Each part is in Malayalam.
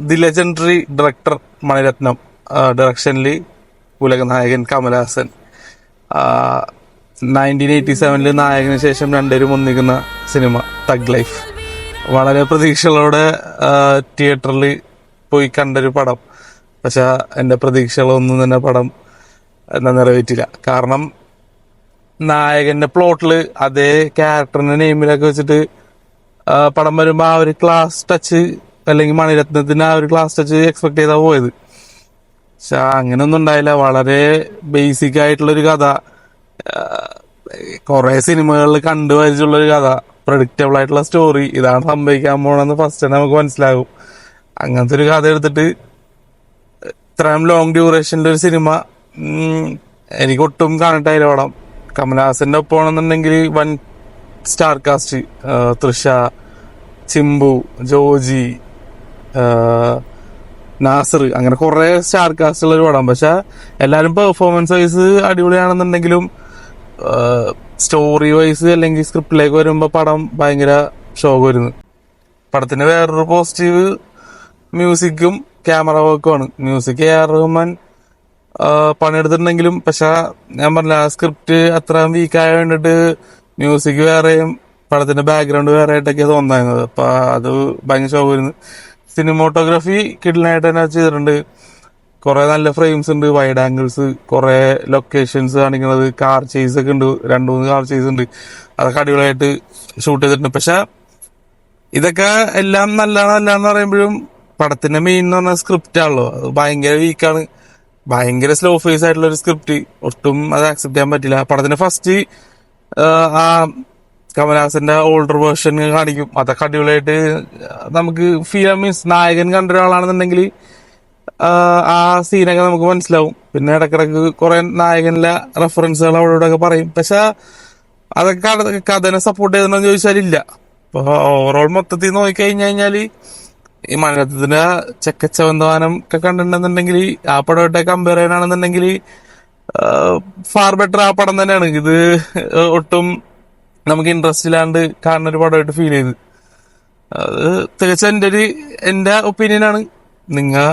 ദി ലെജൻഡറി ഡയറക്ടർ മണിരത്നം, ഡയറക്ഷനിൽ ഉലകനായകൻ കമലഹാസൻ. 1987 നായകന് ശേഷം രണ്ടുപേരും ഒന്നിക്കുന്ന സിനിമ തഗ് ലൈഫ്. വളരെ പ്രതീക്ഷകളോടെ തിയേറ്ററിൽ പോയി കണ്ടൊരു പടം. പക്ഷെ എൻ്റെ പ്രതീക്ഷകളൊന്നും തന്നെ പടം നിറവേറ്റില്ല. കാരണം നായകന്റെ പ്ലോട്ടില് അതേ ക്യാരക്ടറിന്റെ നെയിമിലൊക്കെ വെച്ചിട്ട് പടം വരുമ്പോ ആ ഒരു ക്ലാസ് ടച്ച്, അല്ലെങ്കിൽ മണിരത്നത്തിന് ആ ഒരു ക്ലാസ് ടച്ച് എക്സ്പെക്ട് ചെയ്താ പോയത്. പക്ഷെ അങ്ങനെയൊന്നും ഉണ്ടായില്ല. വളരെ ബേസിക് ആയിട്ടുള്ളൊരു കഥ, കുറെ സിനിമകളിൽ കണ്ടുപരിച്ചുള്ളൊരു കഥ, പ്രഡിക്റ്റബിൾ ആയിട്ടുള്ള സ്റ്റോറി. ഇതാണ് സംഭവിക്കാൻ പോണെന്ന് ഫസ്റ്റ് തന്നെ നമുക്ക് മനസ്സിലാകും. അങ്ങനത്തെ ഒരു കഥ എടുത്തിട്ട് ഇത്രയും ലോങ് ഡ്യൂറേഷനിലെ ഒരു സിനിമ എനിക്ക് ഒട്ടും കാണട്ടായില്ല പടം. കമലഹാസന്റെ ഒപ്പമാണെന്നുണ്ടെങ്കിൽ വൻ സ്റ്റാർ കാസ്റ്റ്, തൃഷ, ചിമ്പു, ജോജി, നാസർ, അങ്ങനെ കുറെ സ്റ്റാർ കാസ്റ്റ് ഉള്ള ഒരു പടം. പക്ഷെ എല്ലാവരും പെർഫോമൻസ് വൈസ് അടിപൊളിയാണെന്നുണ്ടെങ്കിലും സ്റ്റോറി വൈസ് അല്ലെങ്കിൽ സ്ക്രിപ്റ്റിലേക്ക് വരുമ്പോൾ പടം ഭയങ്കര ഷോക്ക് വരുന്നു. പടത്തിന് വേറൊരു പോസിറ്റീവ് മ്യൂസിക്കും ക്യാമറ വർക്കുമാണ്. മ്യൂസിക് AR റഹ്മാൻ പണിയെടുത്തിട്ടുണ്ടെങ്കിലും, പക്ഷെ ഞാൻ പറഞ്ഞ സ്ക്രിപ്റ്റ് അത്ര വീക്കായ വേണ്ടിട്ട് മ്യൂസിക് വേറെയും പടത്തിന്റെ ബാക്ക്ഗ്രൗണ്ട് വേറെ ആയിട്ടൊക്കെ തോന്നായിരുന്നത്. അപ്പൊ അത് ഭയങ്കര ഷോക്ക് വരുന്നു. സിനിമോട്ടോഗ്രാഫി കിഡ്ലായിട്ട് തന്നെ ചെയ്തിട്ടുണ്ട്. കുറെ നല്ല ഫ്രെയിംസ് ഉണ്ട്, വൈഡ് ആംഗിൾസ്, കുറെ ലൊക്കേഷൻസ് കാണിക്കുന്നത്, കാർ ചേസ് ഒക്കെ ഉണ്ട്, 2-3 കാർ ചേസ് ഉണ്ട്. അതൊക്കെ അടിപൊളിയായിട്ട് ഷൂട്ട് ചെയ്തിട്ടുണ്ട്. പക്ഷെ ഇതൊക്കെ എല്ലാം നല്ലതാണെന്ന് പറയുമ്പോഴും പടത്തിന്റെ മെയിൻ എന്ന് പറഞ്ഞ സ്ക്രിപ്റ്റ് ആണല്ലോ, അത് ഭയങ്കര വീക്കാണ്. ഭയങ്കര സ്ലോ ഫേസ് ആയിട്ടുള്ള ഒരു സ്ക്രിപ്റ്റ്, ഒട്ടും അത് ആക്സെപ്റ്റ് ചെയ്യാൻ പറ്റില്ല. പടത്തിന്റെ ഫസ്റ്റ് ആ കമലഹാസന്റെ ഓൾഡർ വേർഷൻ കാണിക്കും, അതൊക്കെ അടിപൊളിയായിട്ട് നമുക്ക് ഫീൽ, മീൻസ് നായകൻ കണ്ട ഒരാളാണെന്നുണ്ടെങ്കിൽ ആ സീനൊക്കെ നമുക്ക് മനസ്സിലാവും. പിന്നെ ഇടക്കിടക്ക് കുറെ നായകനിലെ റെഫറൻസുകൾ അവിടെ ഇവിടെ ഒക്കെ പറയും. പക്ഷെ അതൊക്കെ കഥനെ സപ്പോർട്ട് ചെയ്തെന്ന് ചോദിച്ചാലില്ല. അപ്പൊ ഓവറോൾ മൊത്തത്തിൽ നോക്കിക്കഴിഞ്ഞാല് ഈ മലയാളത്തിന്റെ ചെക്കച്ചവന്തവാനം ഒക്കെ കണ്ടിട്ടുണ്ടെന്നുണ്ടെങ്കിൽ ആ പടമായിട്ട് കമ്പയർ ചെയ്യാനാണെന്നുണ്ടെങ്കിൽ ഫാർ ബെറ്റർ ആ പടം തന്നെയാണ്. ഇത് ഒട്ടും നമുക്ക് ഇൻട്രസ്റ്റ് ഇല്ലാണ്ട് കാണുന്ന ഒരു പടമായിട്ട് ഫീൽ ചെയ്ത്. അത് തികച്ചും എന്റെ ഒപ്പീനിയനാണ്. നിങ്ങൾ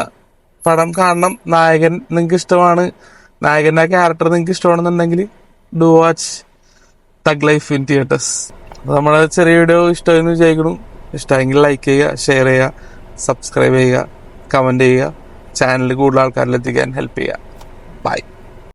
പടം കാണണം. നായകൻ നിങ്ങൾക്ക് ഇഷ്ടമാണ്, നായകന്റെ ആ ക്യാരക്ടർ നിങ്ങൾക്ക് ഇഷ്ടമാണെന്നുണ്ടെങ്കിൽ do watch Thug Life in theatres. നമ്മുടെ ചെറിയ വീഡിയോ ഇഷ്ടമെന്ന് വിചാരിക്കുന്നു. ഇഷ്ടമെങ്കിൽ ലൈക്ക് ചെയ്യുക, ഷെയർ ചെയ്യുക, സബ്സ്ക്രൈബ് ചെയ്യുക, കമന്റ് ചെയ്യുക, ചാനൽ കൂടുതൽ ആൾക്കാരിലെത്തിക്കാൻ ഹെൽപ്പ് ചെയ്യുക. ബൈ.